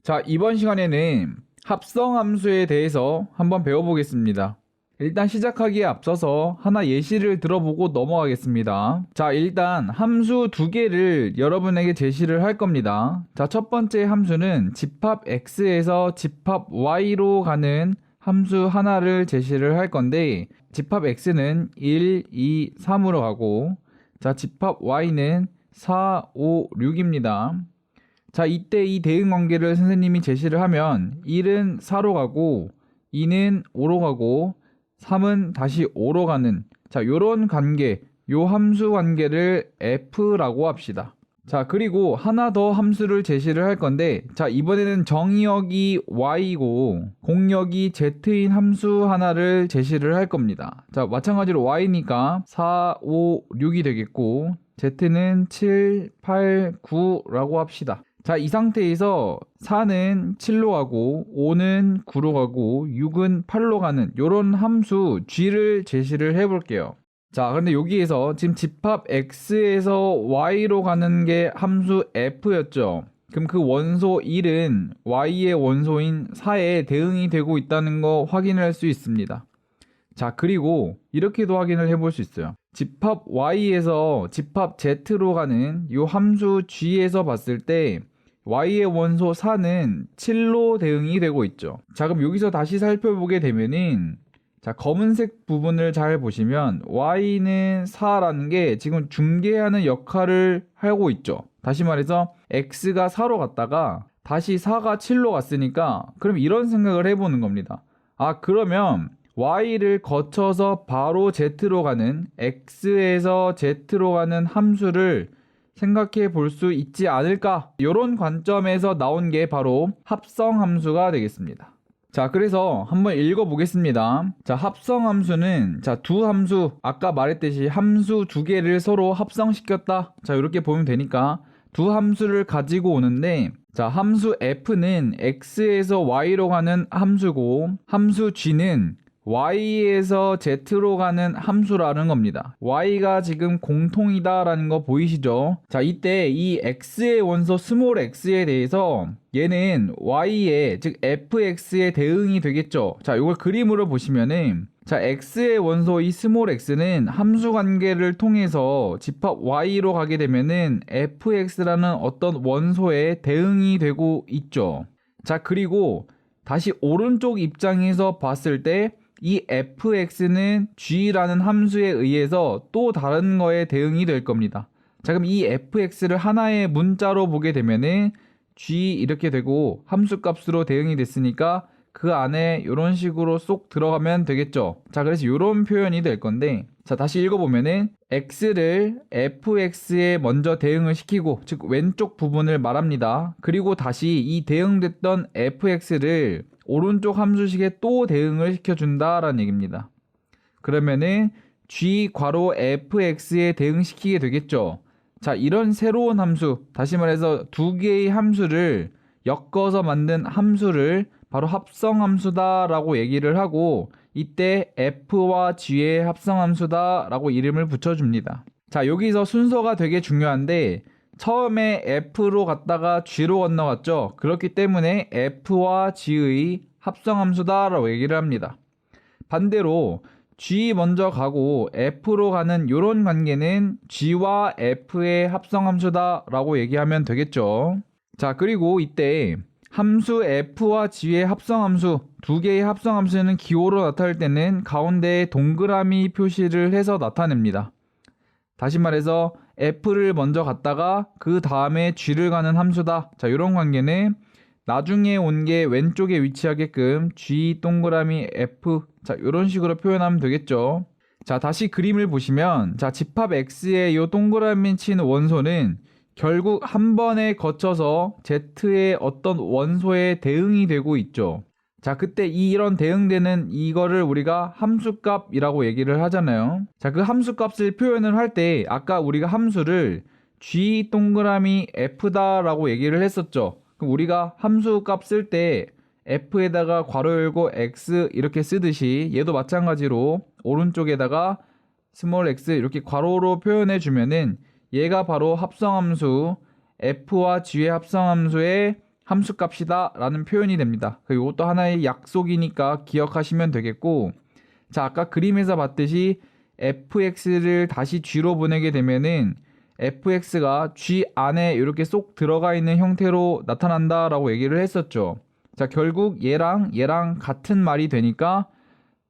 자, 이번 시간에는 합성함수에 대해서 한번 배워보겠습니다. 일단 시작하기에 앞서서 하나 예시를 들어보고 넘어가겠습니다. 자, 일단 함수 두 개를 여러분에게 제시를 할 겁니다. 자, 첫 번째 함수는 집합 x에서 집합 y로 가는 함수 하나를 제시를 할 건데, 집합 x는 1, 2, 3으로 가고, 자, 집합 y는 4, 5, 6입니다. 자, 이때 이 대응 관계를 선생님이 제시를 하면 1은 4로 가고 2는 5로 가고 3은 다시 5로 가는, 자, 요런 관계, 요 함수 관계를 F라고 합시다. 자, 그리고 하나 더 함수를 제시를 할 건데, 자, 이번에는 정의역이 Y고 공역이 Z인 함수 하나를 제시를 할 겁니다. 자, 마찬가지로 Y니까 4, 5, 6이 되겠고 Z는 7, 8, 9라고 합시다. 자, 이 상태에서 4는 7로 가고 5는 9로 가고 6은 8로 가는 요런 함수 G를 제시를 해볼게요. 자, 그런데 여기에서 지금 집합 X에서 Y로 가는 게 함수 F였죠. 그럼 그 원소 1은 Y의 원소인 4에 대응이 되고 있다는 거 확인할 수 있습니다. 자, 그리고 이렇게도 확인을 해볼 수 있어요. 집합 Y에서 집합 Z로 가는 이 함수 G에서 봤을 때 Y의 원소 4는 7로 대응이 되고 있죠. 자, 그럼 여기서 다시 살펴보게 되면은, 자, 검은색 부분을 잘 보시면 Y는 4라는 게 지금 중개하는 역할을 하고 있죠. 다시 말해서 X가 4로 갔다가 다시 4가 7로 갔으니까, 그럼 이런 생각을 해보는 겁니다. 아, 그러면 Y를 거쳐서 바로 Z로 가는, X에서 Z로 가는 함수를 생각해 볼 수 있지 않을까? 이런 관점에서 나온 게 바로 합성함수가 되겠습니다. 자, 그래서 한번 읽어보겠습니다. 자, 합성함수는, 자, 두 함수, 아까 말했듯이 함수 두 개를 서로 합성시켰다. 자, 이렇게 보면 되니까 두 함수를 가지고 오는데, 자, 함수 f는 x에서 y로 가는 함수고, 함수 g는 y에서 z로 가는 함수라는 겁니다. y가 지금 공통이다라는 거 보이시죠? 자, 이때 이 x의 원소 스몰 x에 대해서 얘는 y에, 즉 fx에 대응이 되겠죠. 자, 이걸 그림으로 보시면은, 자, x의 원소 이 스몰 x는 함수 관계를 통해서 집합 y로 가게 되면은 fx라는 어떤 원소에 대응이 되고 있죠. 자, 그리고 다시 오른쪽 입장에서 봤을 때 이 fx는 g라는 함수에 의해서 또 다른 거에 대응이 될 겁니다. 자, 그럼 이 fx를 하나의 문자로 보게 되면은 g 이렇게 되고 함수 값으로 대응이 됐으니까 그 안에 이런 식으로 쏙 들어가면 되겠죠. 자, 그래서 이런 표현이 될 건데, 자, 다시 읽어보면은 x를 fx에 먼저 대응을 시키고, 즉 왼쪽 부분을 말합니다. 그리고 다시 이 대응됐던 fx를 오른쪽 함수식에 또 대응을 시켜준다라는 얘기입니다. 그러면은 g 괄호 fx에 대응시키게 되겠죠. 자, 이런 새로운 함수, 다시 말해서 두 개의 함수를 엮어서 만든 함수를 바로 합성함수다라고 얘기를 하고, 이때 f와 g의 합성함수다라고 이름을 붙여줍니다. 자, 여기서 순서가 되게 중요한데, 처음에 f로 갔다가 g로 건너갔죠. 그렇기 때문에 f와 g의 합성함수다라고 얘기를 합니다. 반대로 g 먼저 가고 f로 가는 이런 관계는 g와 f의 합성함수다라고 얘기하면 되겠죠. 자, 그리고 이때 함수 f와 g의 합성함수, 두 개의 합성함수는 기호로 나타낼 때는 가운데에 동그라미 표시를 해서 나타냅니다. 다시 말해서 f를 먼저 갔다가 그 다음에 g를 가는 함수다. 자, 이런 관계는 나중에 온 게 왼쪽에 위치하게끔 g 동그라미 f, 자, 이런 식으로 표현하면 되겠죠. 자, 다시 그림을 보시면, 자, 집합 x의 이 동그라미 친 원소는 결국 한 번에 거쳐서 z의 어떤 원소에 대응이 되고 있죠. 자, 그때 이런 대응되는 이거를 우리가 함수값이라고 얘기를 하잖아요. 자, 그 함수값을 표현을 할 때 아까 우리가 함수를 g 동그라미 f다라고 얘기를 했었죠. 그럼 우리가 함수값 쓸 때 f에다가 괄호 열고 x 이렇게 쓰듯이 얘도 마찬가지로 오른쪽에다가 스몰 x 이렇게 괄호로 표현해 주면은 얘가 바로 합성함수 f와 g의 합성함수의 함수값이다 라는 표현이 됩니다. 이것도 하나의 약속이니까 기억하시면 되겠고, 자, 아까 그림에서 봤듯이 fx를 다시 g로 보내게 되면은 fx가 g 안에 이렇게 쏙 들어가 있는 형태로 나타난다 라고 얘기를 했었죠. 자, 결국 얘랑 같은 말이 되니까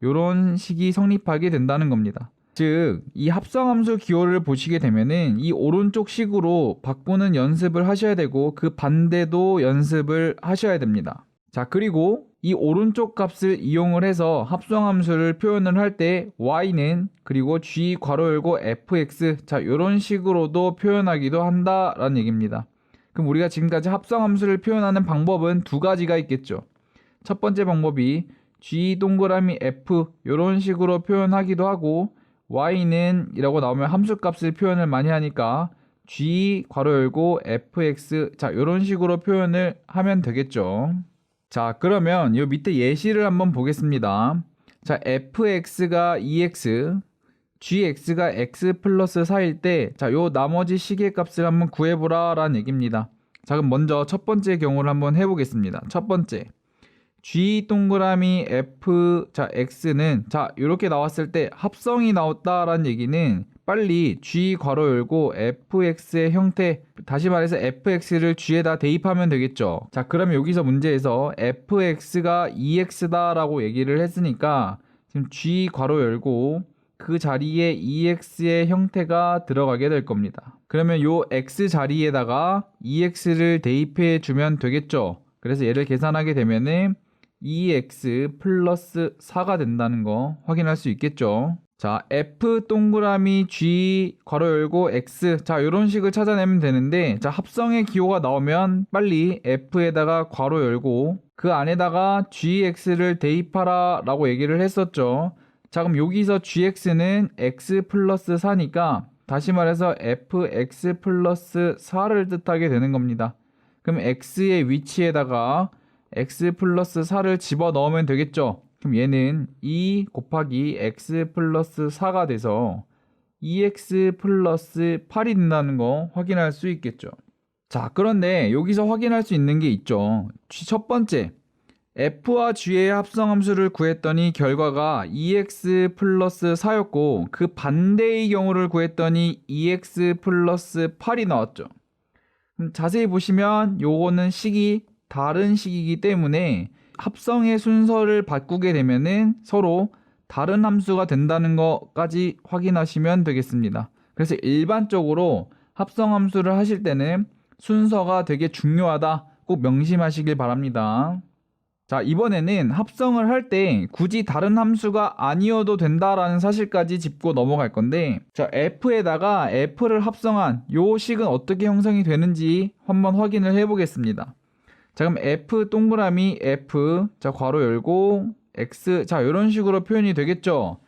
이런 식이 성립하게 된다는 겁니다. 즉, 이 합성함수 기호를 보시게 되면은 이 오른쪽 식으로 바꾸는 연습을 하셔야 되고 그 반대도 연습을 하셔야 됩니다. 자, 그리고 이 오른쪽 값을 이용을 해서 합성함수를 표현을 할 때 y는 그리고 g 괄호 열고 fx, 자, 이런 식으로도 표현하기도 한다라는 얘기입니다. 그럼 우리가 지금까지 합성함수를 표현하는 방법은 두 가지가 있겠죠. 첫 번째 방법이 g 동그라미 f 이런 식으로 표현하기도 하고, y는 이라고 나오면 함수값을 표현을 많이 하니까 g 괄호 열고 fx, 자, 이런 식으로 표현을 하면 되겠죠. 자, 그러면 이 밑에 예시를 한번 보겠습니다. 자, fx가 2x, gx가 x 플러스 4일 때, 자, 요 나머지 식의 값을 한번 구해보라 라는 얘기입니다. 자, 그럼 먼저 첫 번째 경우를 한번 해보겠습니다. 첫 번째, g 동그라미 f, 자, x는, 자, 이렇게 나왔을 때 합성이 나왔다라는 얘기는 빨리 g 괄호 열고 fx의 형태, 다시 말해서 fx를 g에다 대입하면 되겠죠. 자, 그러면 여기서 문제에서 fx가 2x다 라고 얘기를 했으니까 지금 g 괄호 열고 그 자리에 2x의 형태가 들어가게 될 겁니다. 그러면 요 x 자리에다가 2x를 대입해 주면 되겠죠. 그래서 얘를 계산하게 되면은 2x 플러스 4가 된다는 거 확인할 수 있겠죠. 자, f 동그라미 g 괄호 열고 x, 자, 이런 식을 찾아내면 되는데, 자, 합성의 기호가 나오면 빨리 f에다가 괄호 열고 그 안에다가 gx를 대입하라 라고 얘기를 했었죠. 자, 그럼 여기서 gx는 x 플러스 4니까 다시 말해서 fx 플러스 4를 뜻하게 되는 겁니다. 그럼 x의 위치에다가 x 플러스 4를 집어넣으면 되겠죠. 그럼 얘는 2 곱하기 x 플러스 4가 돼서 2x 플러스 8이 된다는 거 확인할 수 있겠죠. 자, 그런데 여기서 확인할 수 있는 게 있죠. 첫 번째, f와 g의 합성함수를 구했더니 결과가 2x 플러스 4였고 그 반대의 경우를 구했더니 2x 플러스 8이 나왔죠. 자세히 보시면 요거는 식이 다른 식이기 때문에 합성의 순서를 바꾸게 되면은 서로 다른 함수가 된다는 것까지 확인하시면 되겠습니다. 그래서 일반적으로 합성함수를 하실 때는 순서가 되게 중요하다, 꼭 명심하시길 바랍니다. 자, 이번에는 합성을 할 때 굳이 다른 함수가 아니어도 된다라는 사실까지 짚고 넘어갈 건데, 자, f에다가 f를 합성한 요 식은 어떻게 형성이 되는지 한번 확인을 해 보겠습니다. 자, 그럼 f 동그라미 f, 자, 괄호 열고 x, 자, 이런 식으로 표현이 되겠죠.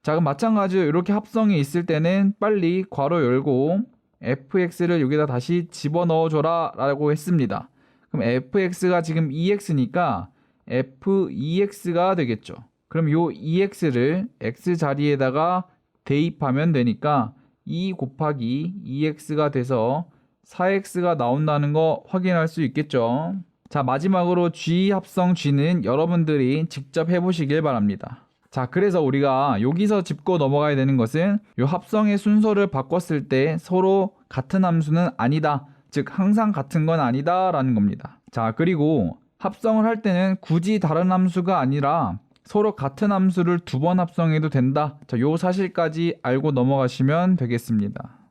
자, 그럼 마찬가지로 이렇게 합성이 있을 때는 빨리 괄호 열고 fx를 여기다 다시 집어넣어 줘라 라고 했습니다. 그럼 fx가 지금 2x니까 f2x가 되겠죠. 그럼 요 2x를 x 자리에다가 대입하면 되니까 2 곱하기 2x가 돼서 4x가 나온다는 거 확인할 수 있겠죠. 자, 마지막으로 g 합성 g는 여러분들이 직접 해보시길 바랍니다. 자, 그래서 우리가 여기서 짚고 넘어가야 되는 것은 이 합성의 순서를 바꿨을 때 서로 같은 함수는 아니다, 즉 항상 같은 건 아니다 라는 겁니다. 자, 그리고 합성을 할 때는 굳이 다른 함수가 아니라 서로 같은 함수를 두 번 합성해도 된다. 자, 요 사실까지 알고 넘어가시면 되겠습니다.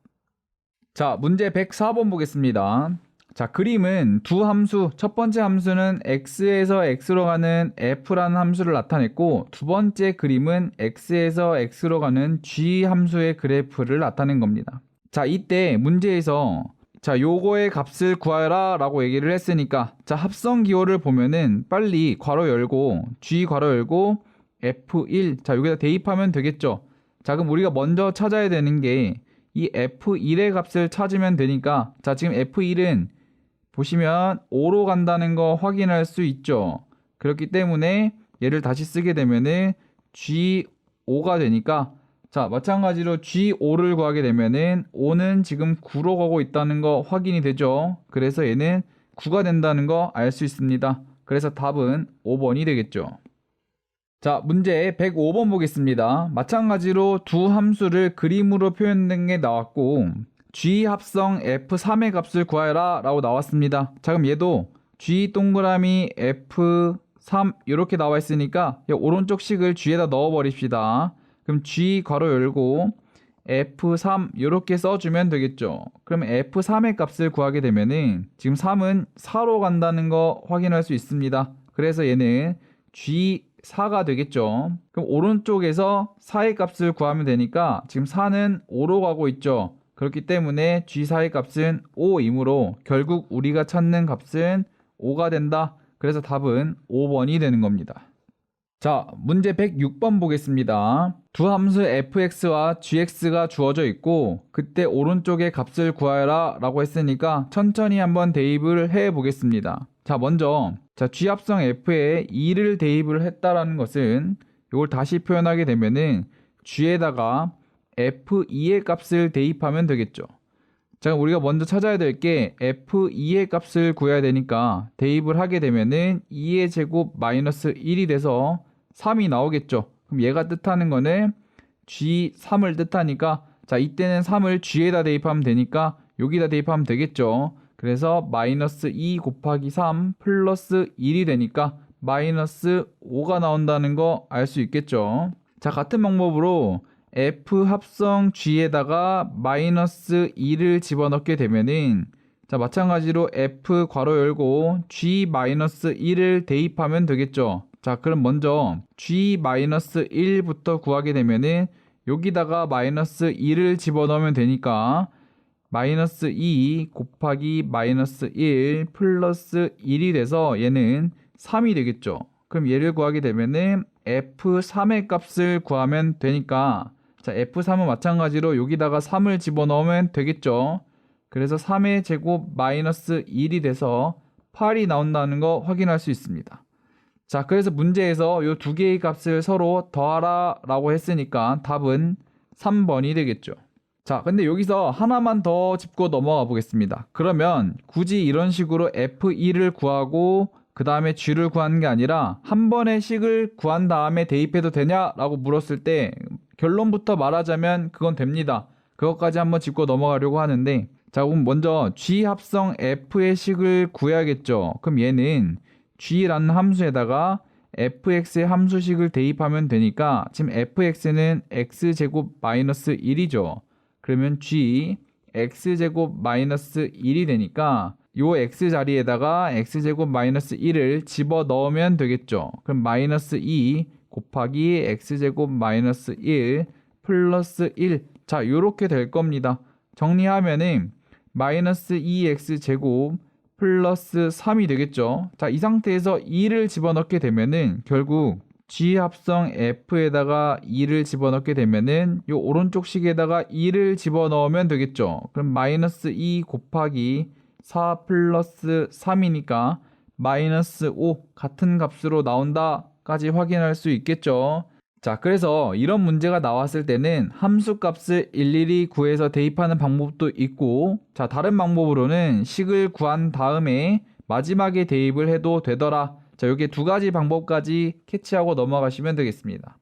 자, 문제 104번 보겠습니다. 자, 그림은 두 함수, 첫 번째 함수는 x에서 x로 가는 f라는 함수를 나타냈고 두 번째 그림은 x에서 x로 가는 g 함수의 그래프를 나타낸 겁니다. 자, 이때 문제에서 자, 요거의 값을 구하라 라고 얘기를 했으니까, 자, 합성 기호를 보면은 빨리 괄호 열고 g 괄호 열고 f1, 자, 여기다 대입하면 되겠죠. 자, 그럼 우리가 먼저 찾아야 되는 게 이 f1의 값을 찾으면 되니까, 자, 지금 f1은 보시면 5로 간다는 거 확인할 수 있죠. 그렇기 때문에 얘를 다시 쓰게 되면은 g5가 되니까, 자, 마찬가지로 g5를 구하게 되면은 5는 지금 9로 가고 있다는 거 확인이 되죠. 그래서 얘는 9가 된다는 거 알 수 있습니다. 그래서 답은 5번이 되겠죠. 자, 문제 105번 보겠습니다. 마찬가지로 두 함수를 그림으로 표현된 게 나왔고 g 합성 f3의 값을 구하라 라고 나왔습니다. 자, 그럼 얘도 g 동그라미 f3 이렇게 나와 있으니까 오른쪽 식을 g에다 넣어 버립시다. 그럼 g 괄호 열고 f3 이렇게 써주면 되겠죠. 그럼 f3의 값을 구하게 되면은 지금 3은 4로 간다는 거 확인할 수 있습니다. 그래서 얘는 g4가 되겠죠. 그럼 오른쪽에서 4의 값을 구하면 되니까 지금 4는 5로 가고 있죠. 그렇기 때문에 g4의 값은 5이므로 결국 우리가 찾는 값은 5가 된다. 그래서 답은 5번이 되는 겁니다. 자, 문제 106번 보겠습니다. 두 함수 fx와 gx가 주어져 있고 그때 오른쪽에 값을 구하라 라고 했으니까 천천히 한번 대입을 해 보겠습니다. 자, 먼저 g 합성 f에 2를 대입을 했다라는 것은 이걸 다시 표현하게 되면은 g에다가 f2의 값을 대입하면 되겠죠. 자, 우리가 먼저 찾아야 될 게 f2의 값을 구해야 되니까 대입을 하게 되면은 2의 제곱 마이너스 1이 돼서 3이 나오겠죠. 그럼 얘가 뜻하는 거는 g3을 뜻하니까 자, 이때는 3을 g에다 대입하면 되니까 여기다 대입하면 되겠죠. 그래서 마이너스 2 곱하기 3 플러스 1이 되니까 마이너스 5가 나온다는 거 알 수 있겠죠. 자, 같은 방법으로 f 합성 g에다가 마이너스 2를 집어넣게 되면은 자, 마찬가지로 f 괄호 열고 g 마이너스 1을 대입하면 되겠죠. 자, 그럼 먼저 g-1부터 구하게 되면은 여기다가 마이너스 2를 집어넣으면 되니까 마이너스 2 곱하기 마이너스 1 플러스 1이 돼서 얘는 3이 되겠죠. 그럼 얘를 구하게 되면은 f3의 값을 구하면 되니까 자, f3은 마찬가지로 여기다가 3을 집어넣으면 되겠죠. 그래서 3의 제곱 마이너스 1이 돼서 8이 나온다는 거 확인할 수 있습니다. 자, 그래서 문제에서 이 두 개의 값을 서로 더하라 라고 했으니까 답은 3번이 되겠죠. 자, 근데 여기서 하나만 더 짚고 넘어가 보겠습니다. 그러면 굳이 이런 식으로 f2를 구하고 그 다음에 g를 구하는 게 아니라 한 번의 식을 구한 다음에 대입해도 되냐라고 물었을 때 결론부터 말하자면 그건 됩니다. 그것까지 한번 짚고 넘어가려고 하는데 자, 그럼 먼저 g 합성 f의 식을 구해야겠죠. 그럼 얘는 g라는 함수에다가 fx의 함수식을 대입하면 되니까 지금 fx는 x제곱 마이너스 1이죠. 그러면 g x제곱 마이너스 1이 되니까 요 x 자리에다가 x제곱 마이너스 1을 집어넣으면 되겠죠. 그럼 마이너스 2 곱하기 x제곱 마이너스 1 플러스 1 자, 요렇게 될 겁니다. 정리하면은 마이너스 2x제곱 플러스 3이 되겠죠. 자, 이 상태에서 2를 집어넣게 되면은 결국 g 합성 f에다가 2를 집어넣게 되면은 요 오른쪽 식에다가 2를 집어넣으면 되겠죠. 그럼 마이너스 2 곱하기 4 플러스 3이니까 마이너스 5 같은 값으로 나온다까지 확인할 수 있겠죠. 자, 그래서 이런 문제가 나왔을 때는 함수 값을 일일이 구해서 대입하는 방법도 있고 자, 다른 방법으로는 식을 구한 다음에 마지막에 대입을 해도 되더라. 자, 여기 두 가지 방법까지 캐치하고 넘어가시면 되겠습니다.